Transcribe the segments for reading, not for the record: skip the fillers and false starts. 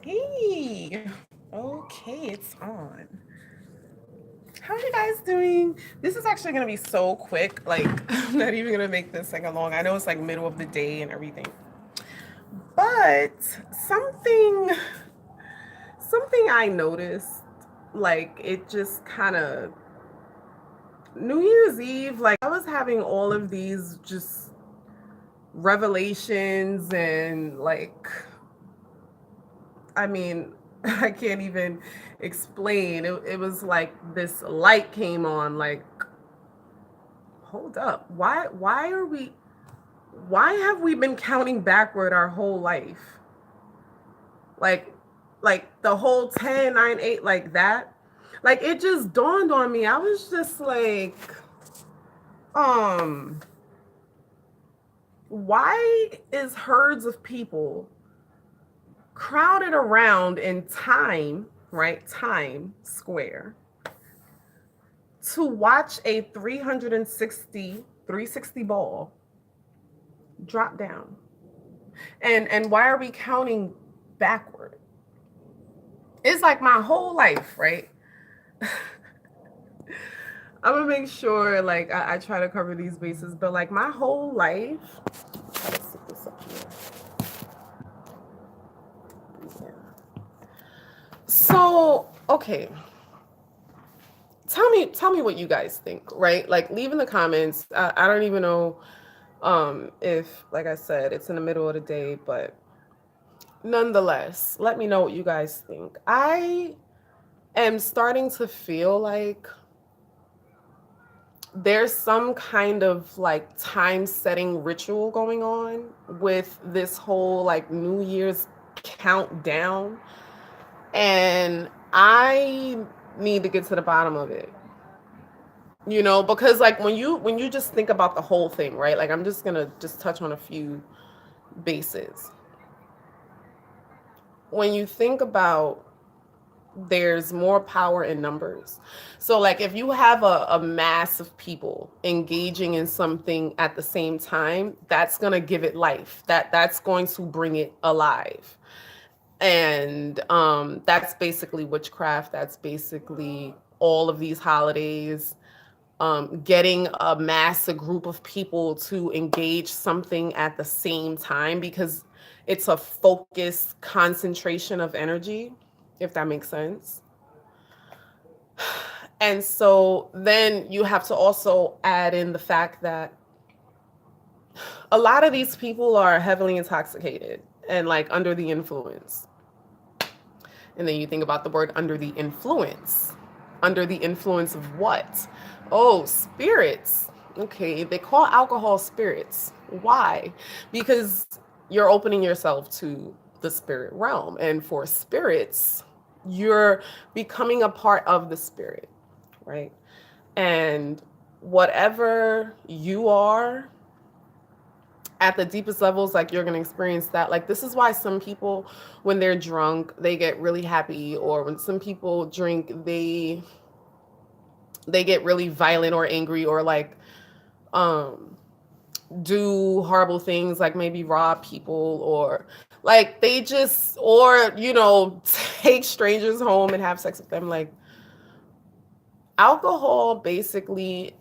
Hey, okay, it's on. How are you guys doing? This is actually gonna be so quick. Like, I'm not even gonna make this like a long. I know it's like middle of the day and everything, but something, something I noticed, like it just kind of New Year's Eve. Like I was having all of these just revelations and like I mean, I can't even explain. It was like this light came on, like, hold up. Why have we been counting backward our whole life? Like like the whole 10, 9, 8, like that. Like it just dawned on me. I was just like, um, why is herds of people crowded around in time, right? Time Square to watch a 360 ball drop down. And why are we counting backward? It's like my whole life, right? I'm gonna make sure like I try to cover these bases, but like my whole life. Try to sit this up here. Yeah. So okay, tell me what you guys think, right? Like leave in the comments. I don't even know if like I said it's in the middle of the day, but nonetheless, let me know what you guys think. I am starting to feel like there's some kind of like time setting ritual going on with this whole like New Year's countdown. And I need to get to the bottom of it. Because like when you just think about the whole thing, right? Like I'm just gonna just touch on a few bases. When you think about there's more power in numbers. So like if you have a mass of people engaging in something at the same time, that's going to give it life. That's going to bring it alive. And that's basically witchcraft. That's basically all of these holidays. Getting a group of people to engage something at the same time because it's a focused concentration of energy, if that makes sense. And so then you have to also add in the fact that a lot of these people are heavily intoxicated and like under the influence. And then you think about the word under the influence. Under the influence of what? Oh, spirits. Okay, they call alcohol spirits. Why? Because you're opening yourself to the spirit realm. And for spirits, you're becoming a part of the spirit, right? And whatever you are at the deepest levels, like you're going to experience that. Like this is why some people when they're drunk they get really happy, or when some people drink they get really violent or angry, or like um do horrible things, like maybe rob people, or like they just, or take strangers home and have sex with them. Like alcohol basically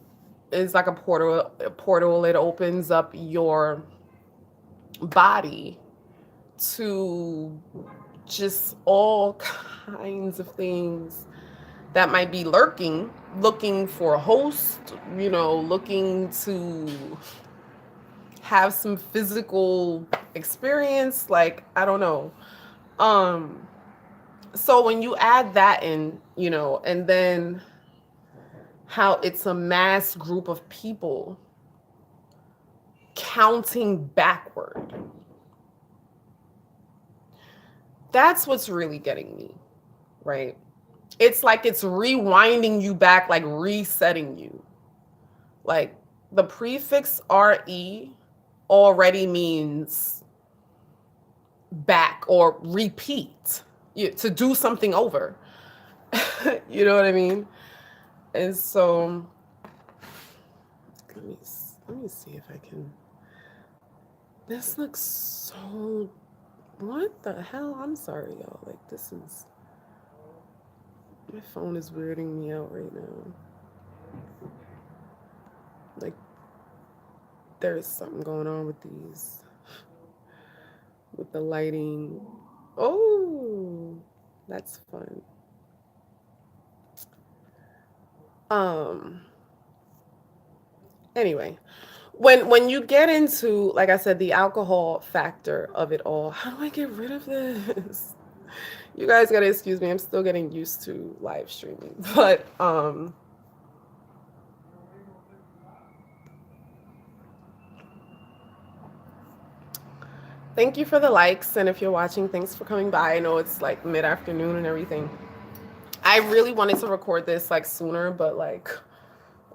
is like a portal. It opens up your body to just all kinds of things that might be lurking, looking for a host, looking to have some physical experience. Like, I don't know. Um, so when you add that in, and then how it's a mass group of people counting backward, that's what's really getting me, right? It's like it's rewinding you back, like resetting you. Like the prefix RE already means back or repeat, to do something over. You know what I mean? And so let me let me see if I can. This looks so What the hell? I'm sorry, y'all. Like, this is... My phone is weirding me out right now. Like, there's something going on with these. With the lighting. Oh, that's fun. Um... Anyway, when you get into, like I said, the alcohol factor of it all, how do I get rid of this? You guys gotta excuse me. I'm still getting used to live streaming, but thank you for the likes, and if you're watching, thanks for coming by. I know it's like mid-afternoon and everything. I really wanted to record this like sooner, but like,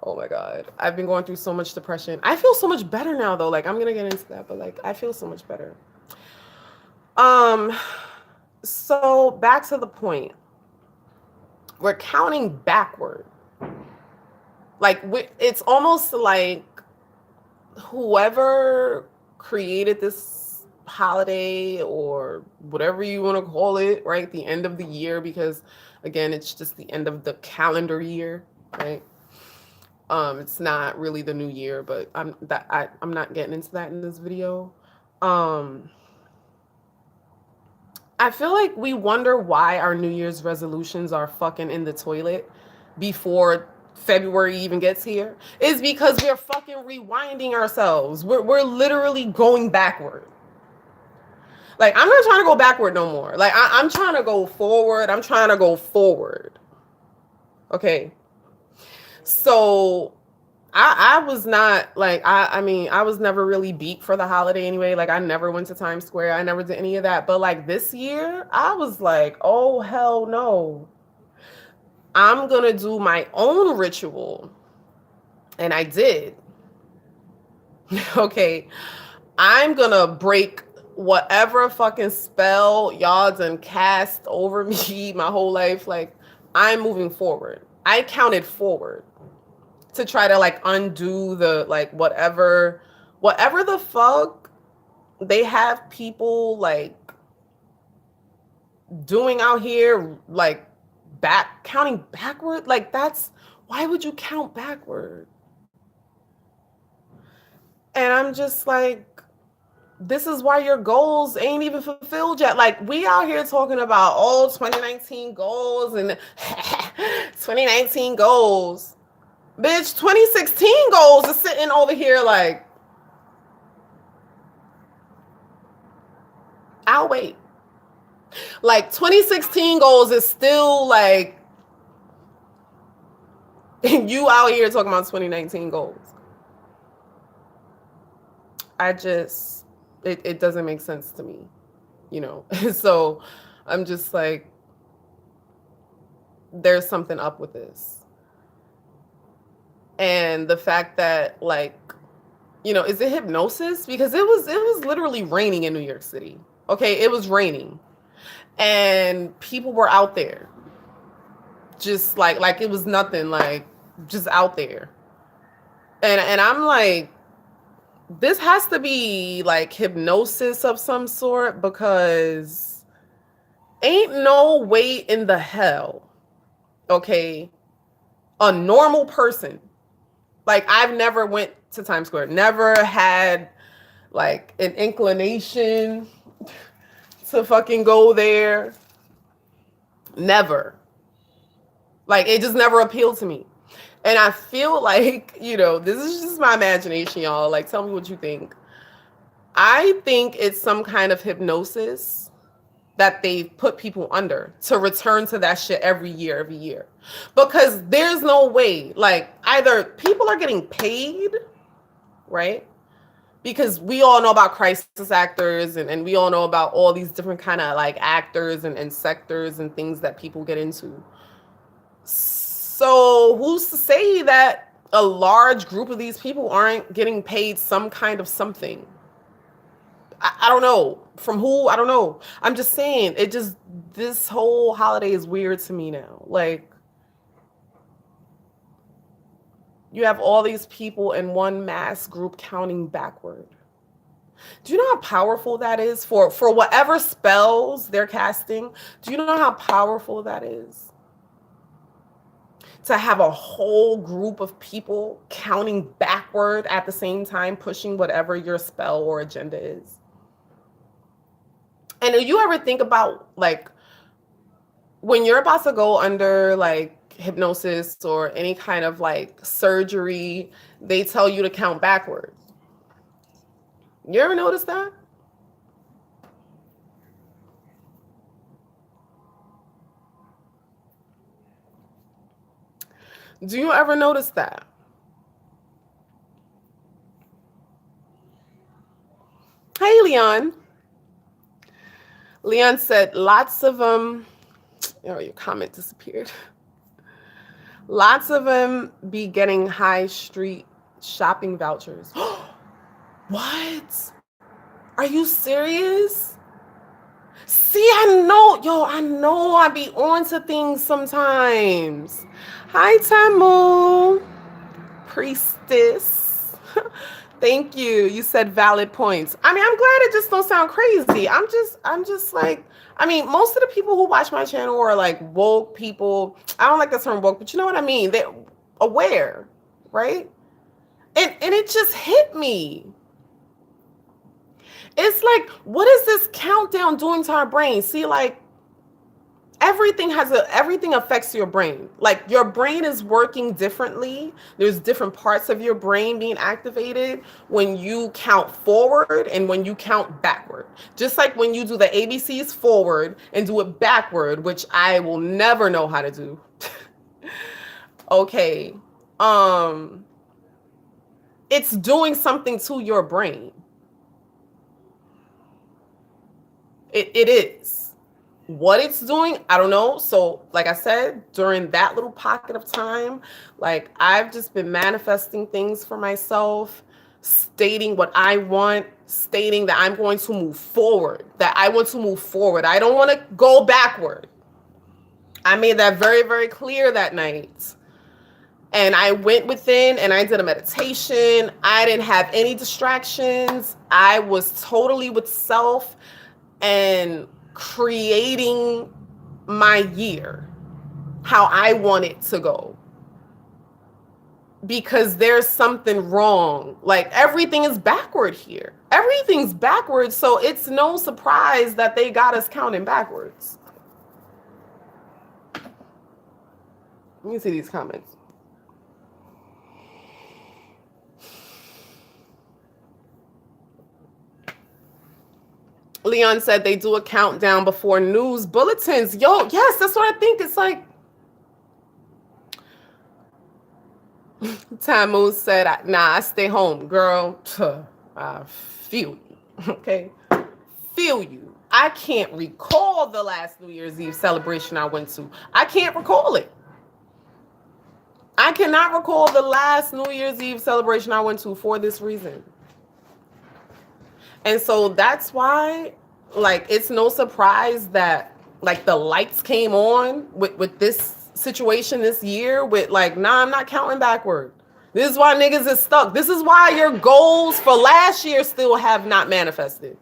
oh my God, I've been going through so much depression. I feel so much better now though. Like, I'm gonna get into that, but like, I feel so much better. So back to the point. We're counting backward. Like, it's almost like whoever created this holiday or whatever you want to call it, right? The end of the year, because again, it's just the end of the calendar year, right? It's not really the new year, but I'm not getting into that in this video. I feel like we wonder why our New Year's resolutions are fucking in the toilet before February even gets here. Is because we're fucking rewinding ourselves. We're literally going backward. Like, I'm not trying to go backward no more. Like, I'm trying to go forward. I'm trying to go forward. Okay. So I was not like, I mean, I was never really beat for the holiday anyway. Like, I never went to Times Square. I never did any of that. But like this year, I was like, oh, hell no. I'm going to do my own ritual. And I did. Okay. I'm going to break whatever fucking spell y'all done cast over me my whole life. Like, I'm moving forward. I counted forward to try to like undo the like whatever the fuck they have people like doing out here, like counting backward. Like, that's, why would you count backward? And I'm just like, this is why your goals ain't even fulfilled yet. Like, we out here talking about all 2019 goals and 2019 goals. Bitch, 2016 goals is sitting over here like, I'll wait. Like, 2016 goals is still like, you out here talking about 2019 goals. It doesn't make sense to me, you know? So I'm just like, there's something up with this. And the fact that, like, you know, is it hypnosis? Because it was literally raining in New York City. Okay, it was raining. And people were out there. Just like it was nothing, like just out there. And I'm like, this has to be like hypnosis of some sort, because ain't no way in the hell, okay, a normal person, like, I've never went to Times Square, never had like an inclination to fucking go there, never, like, it just never appealed to me. And I feel like, you know, this is just my imagination, y'all. Like, tell me what you think. I think it's some kind of hypnosis that they put people under to return to that shit every year. Because there's no way, like, either people are getting paid, right? Because we all know about crisis actors and we all know about all these different kind of like actors and sectors and things that people get into. So who's to say that a large group of these people aren't getting paid some kind of something? I don't know. From who? I don't know. I'm just saying, this whole holiday is weird to me now. Like, you have all these people in one mass group counting backward. Do you know how powerful that is for whatever spells they're casting? Do you know how powerful that is? To have a whole group of people counting backward at the same time, pushing whatever your spell or agenda is. And do you ever think about, like, when you're about to go under like hypnosis or any kind of like surgery, they tell you to count backwards. You ever notice that? Do you ever notice that? Hey, Leon. Leon said lots of them. Oh, your comment disappeared. Lots of them be getting high street shopping vouchers. What? Are you serious? See, I know I be on to things sometimes. Hi, Tamu. Priestess. Thank you. You said valid points. I mean, I'm glad it just don't sound crazy. I'm just like, I mean, most of the people who watch my channel are like woke people. I don't like the term woke, but you know what I mean? They're aware, right? And it just hit me. It's like, what is this countdown doing to our brain? See, like, everything affects your brain. Like, your brain is working differently. There's different parts of your brain being activated when you count forward and when you count backward. Just like when you do the ABCs forward and do it backward, which I will never know how to do. Okay. It's doing something to your brain. It is. What it's doing, I don't know. So, like I said, during that little pocket of time, like, I've just been manifesting things for myself, stating what I want, stating that I'm going to move forward, I don't want to go backward. I made that very, very clear that night. And I went within and I did a meditation. I didn't have any distractions. I was totally with self and creating my year how I want it to go. Because there's something wrong. Like, everything is backward here. Everything's backwards. So it's no surprise that they got us counting backwards. Let me see these comments. Leon said they do a countdown before news bulletins. Yo, yes, that's what I think. It's like, Tamu said, nah, I stay home, girl. I feel you, okay? Feel you. I can't recall the last New Year's Eve celebration I went to. I can't recall it. I cannot recall the last New Year's Eve celebration I went to for this reason. And so that's why, like, it's no surprise that, like, the lights came on with this situation this year with, like, nah, I'm not counting backward. This is why niggas is stuck. This is why your goals for last year still have not manifested.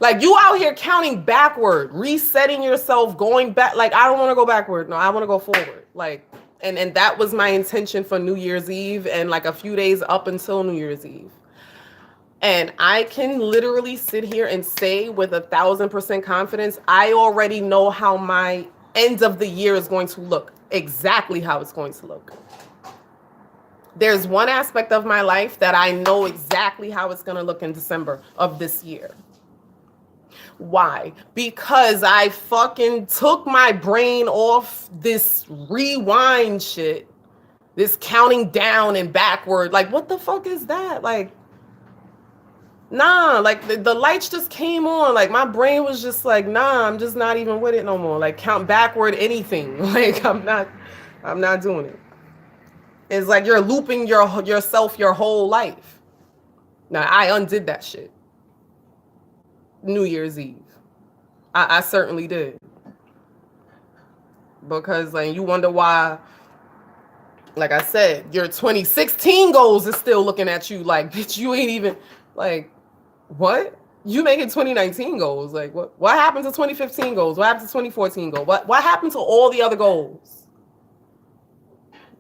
Like, you out here counting backward, resetting yourself, going back. Like, I don't want to go backward. No, I want to go forward. Like, and that was my intention for New Year's Eve and, like, a few days up until New Year's Eve. And I can literally sit here and say with 1,000% confidence, I already know how my end of the year is going to look, exactly how it's going to look. There's one aspect of my life that I know exactly how it's going to look in December of this year. Why? Because I fucking took my brain off this rewind shit, this counting down and backward. Like, what the fuck is that? Like, nah, like, the lights just came on. Like, my brain was just like, nah, I'm just not even with it no more. Like, count backward anything. Like, I'm not doing it. It's like you're looping yourself your whole life. Now, I undid that shit. New Year's Eve. I certainly did. Because, like, you wonder why, like I said, your 2016 goals is still looking at you like, bitch, you ain't even, like, what? You making 2019 goals. Like what happened to 2015 goals? What happened to 2014 goals? What happened to all the other goals?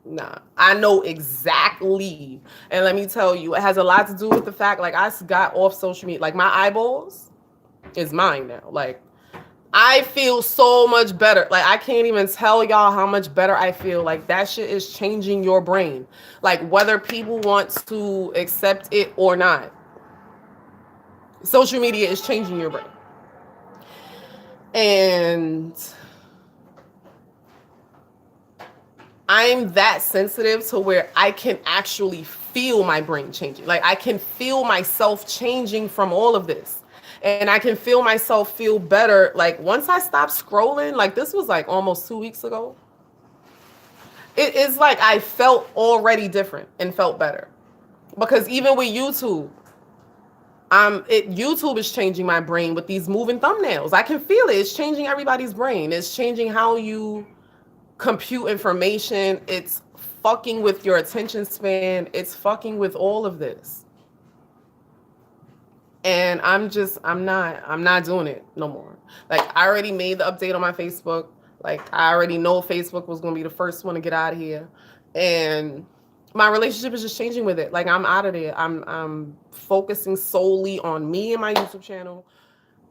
Nah, I know exactly. And let me tell you, it has a lot to do with the fact, like, I got off social media. Like, my eyeballs is mine now. Like, I feel so much better. Like, I can't even tell y'all how much better I feel. Like, that shit is changing your brain. Like, whether people want to accept it or not, social media is changing your brain. And I'm that sensitive to where I can actually feel my brain changing. Like, I can feel myself changing from all of this. And I can feel myself feel better. Like, once I stopped scrolling, like, this was like almost 2 weeks ago. It is like I felt already different and felt better. Because even with YouTube, YouTube is changing my brain with these moving thumbnails. I can feel it. It's changing everybody's brain. It's changing how you compute information. It's fucking with your attention span. It's fucking with all of this. And I'm not doing it no more. Like, I already made the update on my Facebook. Like, I already know Facebook was going to be the first one to get out of here. And my relationship is just changing with it. Like, I'm out of there. I'm focusing solely on me and my YouTube channel.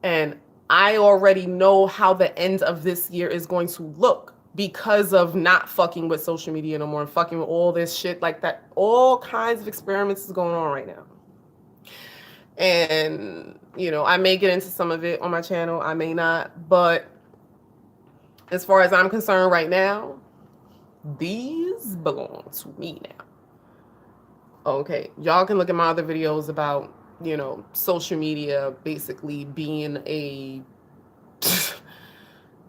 And I already know how the end of this year is going to look because of not fucking with social media no more and fucking with all this shit like that. All kinds of experiments is going on right now. And, you know, I may get into some of it on my channel. I may not. But as far as I'm concerned right now, these belong to me now. Okay. Y'all can look at my other videos about, you know, social media basically being a...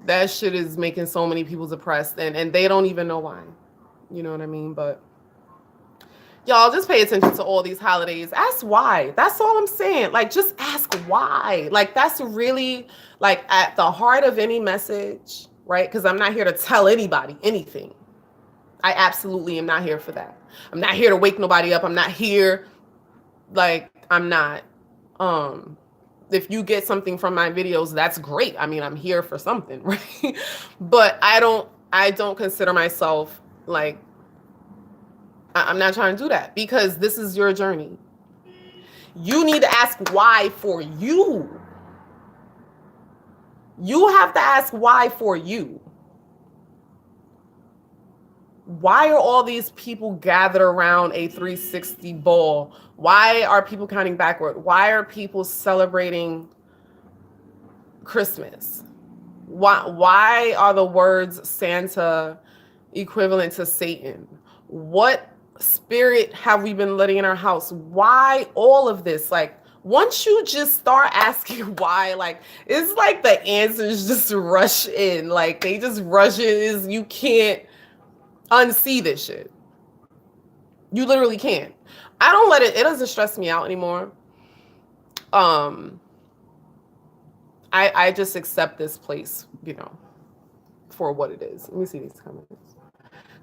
that shit is making so many people depressed. And they don't even know why. You know what I mean? But... y'all just pay attention to all these holidays. Ask why. That's all I'm saying. Like, just ask why. Like, that's really, like, at the heart of any message, right? Because I'm not here to tell anybody anything. I absolutely am not here for that. I'm not here to wake nobody up. I'm not here, like, I'm not. If you get something from my videos, that's great. I mean, I'm here for something, right? But I don't consider myself, like, I'm not trying to do that because this is your journey. You need to ask why for you. You have to ask why for you. Why are all these people gathered around a 360 ball? Why are people counting backward? Why are people celebrating Christmas? Why are the words Santa equivalent to Satan? What spirit have we been letting in our house? Why all of this? Like, once you just start asking why, like, it's like the answers just rush in. Like, they just rush in. You can't unsee this shit. You literally can't. I don't let it doesn't stress me out anymore. I just accept this place, you know, for what it is. Let me see these comments.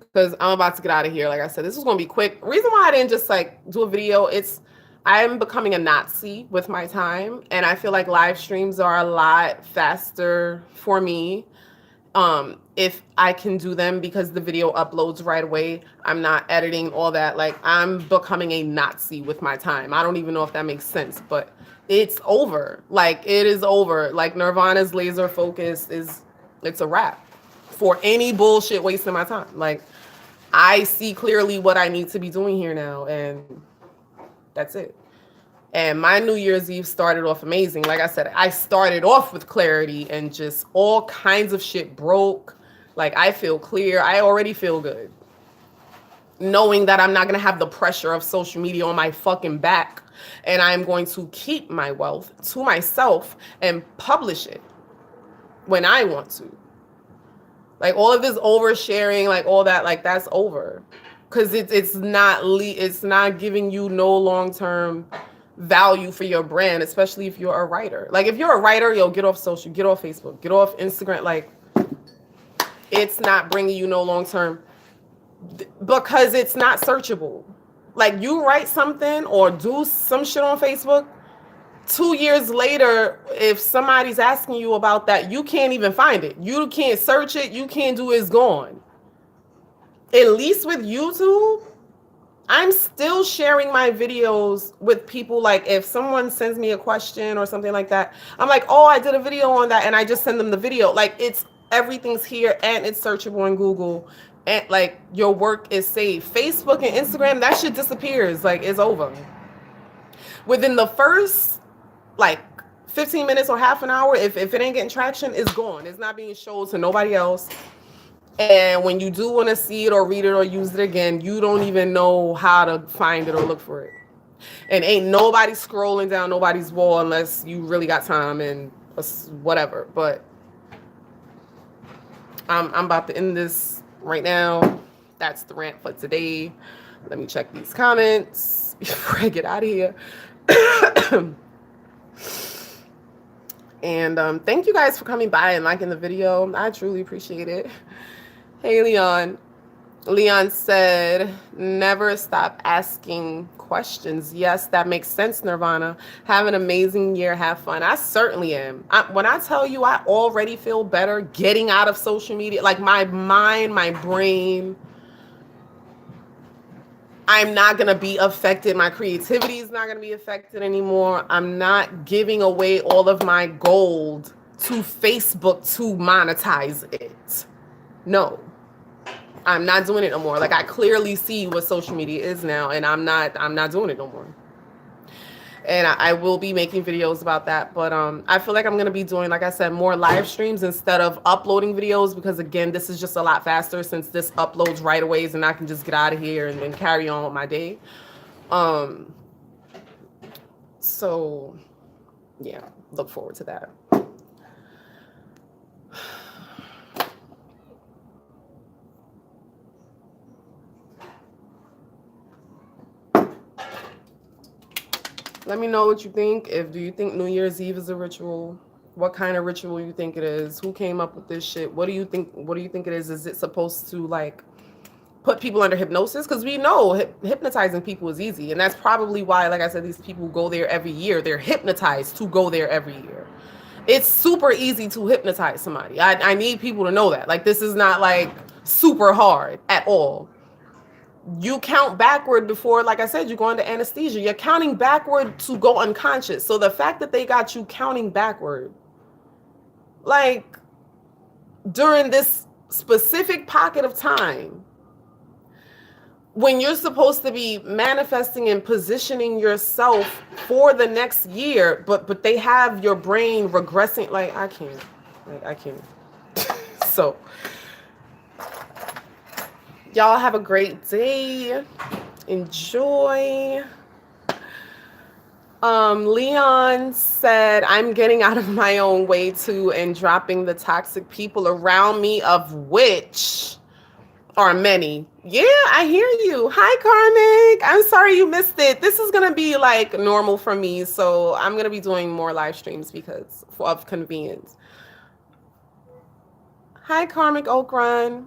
Because I'm about to get out of here. Like I said, this is going to be quick. Reason why I didn't just like do a video, I'm becoming a Nazi with my time. And I feel like live streams are a lot faster for me if I can do them because the video uploads right away. I'm not editing all that. Like, I'm becoming a Nazi with my time. I don't even know if that makes sense, but it's over. Like, it is over. Like, Nirvana's laser focus it's a wrap for any bullshit wasting my time. Like, I see clearly what I need to be doing here now, and that's it. And my New Year's Eve started off amazing. Like I said, I started off with clarity and just all kinds of shit broke. Like, I feel clear. I already feel good. Knowing that I'm not going to have the pressure of social media on my fucking back, and I'm going to keep my wealth to myself and publish it when I want to. Like, all of this oversharing, like all that, like, that's over. Because it's not giving you no long-term value for your brand, especially if you're a writer. Like, if you're a writer, get off social, get off Facebook, get off Instagram. Like, it's not bringing you no long-term because it's not searchable. Like, you write something or do some shit on Facebook, 2 years later, if somebody's asking you about that, you can't even find it. You can't search it. You can't do it. It's gone. At least with YouTube, I'm still sharing my videos with people. Like if someone sends me a question or something like that, I'm like, oh, I did a video on that, and I just send them the video. Like it's everything's here and it's searchable on Google, and like your work is saved. Facebook and Instagram, that shit disappears. Like it's over. Within the first like 15 minutes or half an hour, if it ain't getting traction, it's gone. It's not being shown to nobody else. And when you do want to see it or read it or use it again, you don't even know how to find it or look for it. And ain't nobody scrolling down nobody's wall unless you really got time and whatever. But I'm about to end this right now. That's the rant for today. Let me check these comments before I get out of here. And thank you guys for coming by and liking the video. I truly appreciate it. Hey, Leon. Leon said, never stop asking questions. Yes, that makes sense, Nirvana. Have an amazing year. Have fun. I certainly am. When I tell you I already feel better getting out of social media, like my mind, my brain, I'm not going to be affected. My creativity is not going to be affected anymore. I'm not giving away all of my gold to Facebook to monetize it. No. I'm not doing it no more. Like I clearly see what social media is now, and I'm not doing it no more. And I will be making videos about that, but I feel like I'm gonna be doing, like I said, more live streams instead of uploading videos, because again, this is just a lot faster since this uploads right away, and I can just get out of here and then carry on with my day. So yeah, look forward to that. Let me know what you think. Do you think New Year's Eve is a ritual? What kind of ritual you think it is? Who came up with this shit? What do you think it is? Is it supposed to like put people under hypnosis? Because we know hypnotizing people is easy. And that's probably why, like I said, these people go there every year. They're hypnotized to go there every year. It's super easy to hypnotize somebody. I need people to know that. Like this is not like super hard at all. You count backward before, like I said, you go into anesthesia. You're counting backward to go unconscious. So the fact that they got you counting backward, like during this specific pocket of time, when you're supposed to be manifesting and positioning yourself for the next year, but they have your brain regressing. Like I can't. So y'all have a great day. Enjoy. Leon said, I'm getting out of my own way too and dropping the toxic people around me, of which are many. Yeah, I hear you. Hi, Karmic. I'm sorry you missed it. This is going to be like normal for me. So I'm going to be doing more live streams because of convenience. Hi, Karmic Oakron.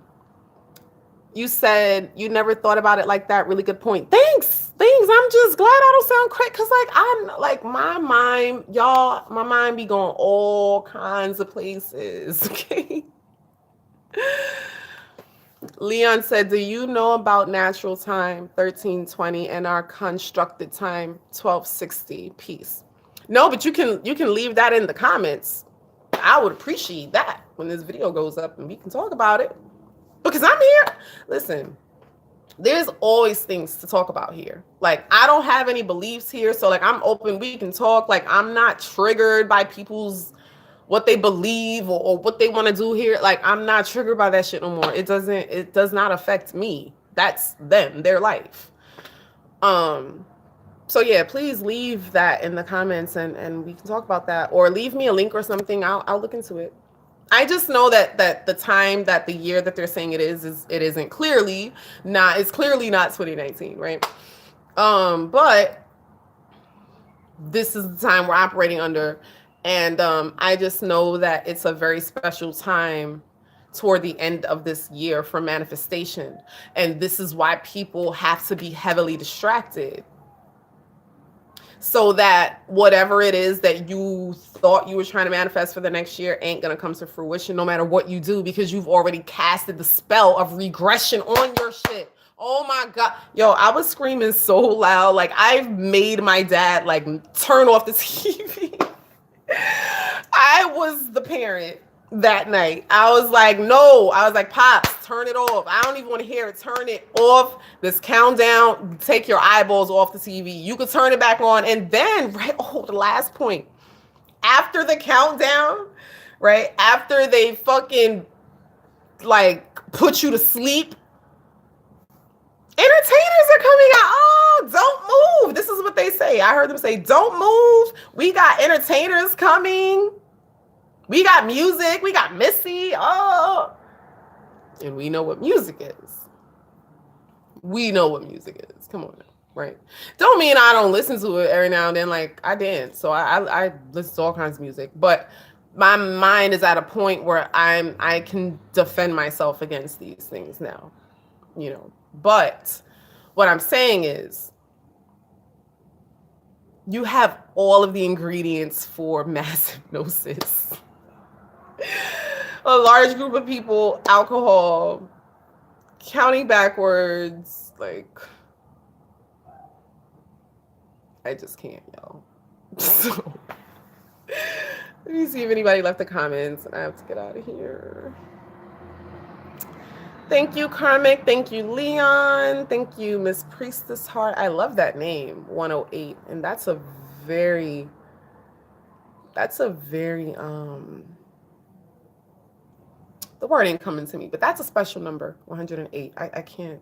You said you never thought about it like that. Really good point. Thanks. I'm just glad I don't sound crazy, because like I'm like my mind be going all kinds of places. Okay. Leon said, do you know about natural time 1320 and our constructed time 1260? Peace. No, but you can leave that in the comments. I would appreciate that when this video goes up and we can talk about it. Because I'm here. Listen, there's always things to talk about here. Like, I don't have any beliefs here. So, like, I'm open. We can talk. Like, I'm not triggered by people's, what they believe or what they want to do here. Like, I'm not triggered by that shit no more. It does not affect me. That's them, their life. So, yeah, please leave that in the comments and we can talk about that. Or leave me a link or something. I'll look into it. I just know that the time, that the year that they're saying it isn't clearly not, it's clearly not 2019, right? But this is the time we're operating under. And I just know that it's a very special time toward the end of this year for manifestation. And this is why people have to be heavily distracted. so that whatever it is that you thought you were trying to manifest for the next year ain't gonna come to fruition no matter what you do, because you've already casted the spell of regression on your shit. Oh my God. Yo, I was screaming so loud. Like, I've made my dad like turn off the TV. I was the parent that night. I was like, no. I was like, Pops, turn it off. I don't even want to hear it. Turn it off. This countdown, take your eyeballs off the TV. You could turn it back on. And then, right, oh, the last point. After the countdown, right, after they fucking, like, put you to sleep, entertainers are coming out. Oh, don't move. This is what they say. I heard them say, don't move. We got entertainers coming. We got music. We got Missy. Oh. And we know what music is. We know what music is. Come on now, right? Don't mean I don't listen to it every now and then. Like, I dance. So I listen to all kinds of music. But my mind is at a point where I can defend myself against these things now. You know. But what I'm saying is, you have all of the ingredients for mass hypnosis. A large group of people, alcohol, counting backwards, like, I just can't, y'all. So, let me see if anybody left the comments, and I have to get out of here. Thank you, Karmic. Thank you, Leon. Thank you, Miss Priestess Heart. I love that name, 108. And that's a very, the word ain't coming to me, but that's a special number, 108. I can't,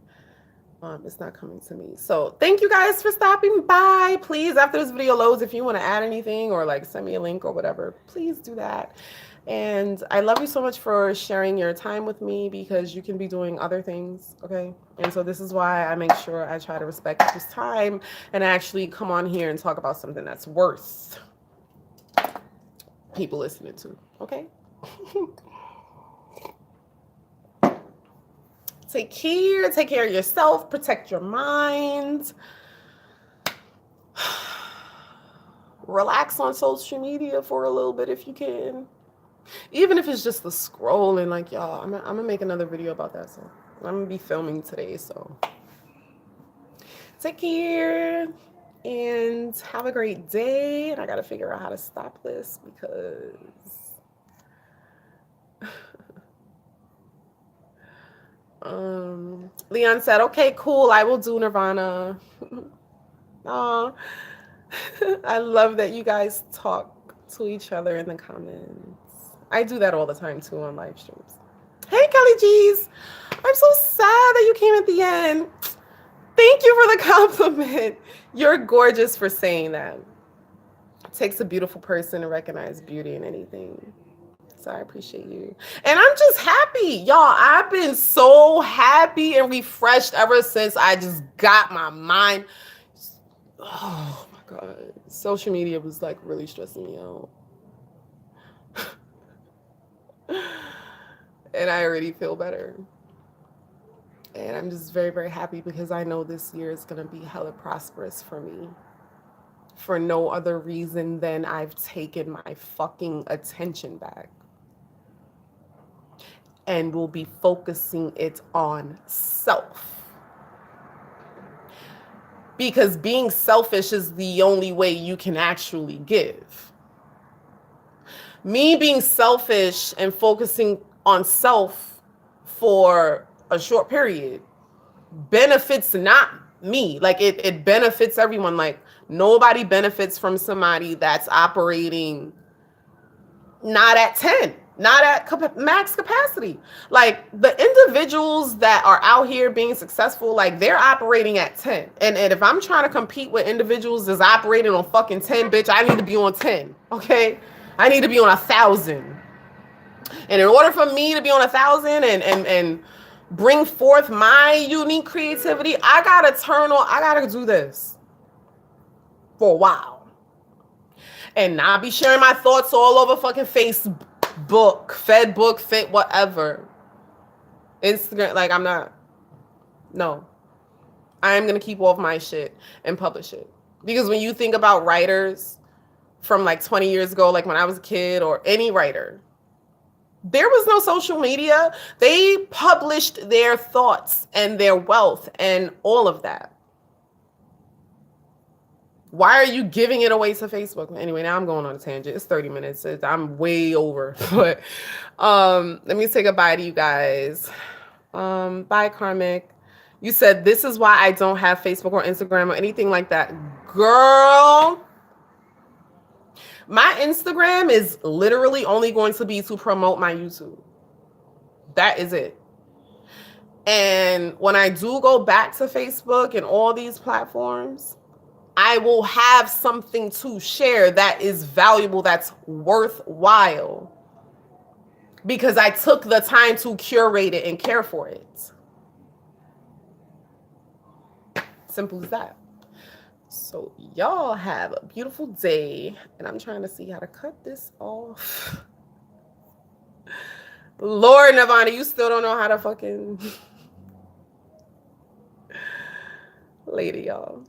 it's not coming to me. So thank you guys for stopping by. Please, after this video loads, if you want to add anything or like send me a link or whatever, please do that. And I love you so much for sharing your time with me, because you can be doing other things, okay? And so this is why I make sure I try to respect this time and actually come on here and talk about something that's worth people listening to, okay? Take care of yourself, protect your mind. Relax on social media for a little bit if you can. Even if it's just the scrolling, like, y'all, I'm gonna make another video about that. So I'm gonna be filming today. So take care and have a great day. And I gotta figure out how to stop this, because Leon said, okay, cool, I will do Nirvana. Aw. I love that you guys talk to each other in the comments. I do that all the time too on live streams. Hey, Kelly G's. I'm so sad that you came at the end. Thank you for the compliment. You're gorgeous for saying that. It takes a beautiful person to recognize beauty in anything. So I appreciate you. And I'm just happy. Y'all, I've been so happy and refreshed ever since I just got my mind. Oh my God. Social media was like really stressing me out. And I already feel better. And I'm just very, very happy, because I know this year is going to be hella prosperous for me. For no other reason than I've taken my fucking attention back. And will be focusing it on self. Because being selfish is the only way you can actually give. Me being selfish and focusing on self for a short period benefits not me. Like, it benefits everyone. Like, nobody benefits from somebody that's operating not at 10, not at max capacity. Like, the individuals that are out here being successful, like, they're operating at 10. And if I'm trying to compete with individuals that's operating on fucking 10, bitch, I need to be on 10, okay? I need to be on 1,000. And in order for me to be on 1,000 and bring forth my unique creativity, I gotta do this for a while. And not be sharing my thoughts all over fucking Facebook, Fedbook, whatever. Instagram, like, no. I'm gonna keep all of my shit and publish it. Because when you think about writers from like 20 years ago, like when I was a kid, or any writer, there was no social media. They published their thoughts and their wealth and all of that. Why are you giving it away to Facebook? Anyway, now I'm going on a tangent. It's 30 minutes. I'm way over. But let me say goodbye to you guys. Bye, Karmic. You said, this is why I don't have Facebook or Instagram or anything like that. Girl, my Instagram is literally only going to be to promote my YouTube. That is it. And when I do go back to Facebook and all these platforms, I will have something to share that is valuable, that's worthwhile, because I took the time to curate it and care for it. Simple as that. So y'all have a beautiful day. And I'm trying to see how to cut this off. Lord, Nirvana, you still don't know how to fucking... Later, y'all.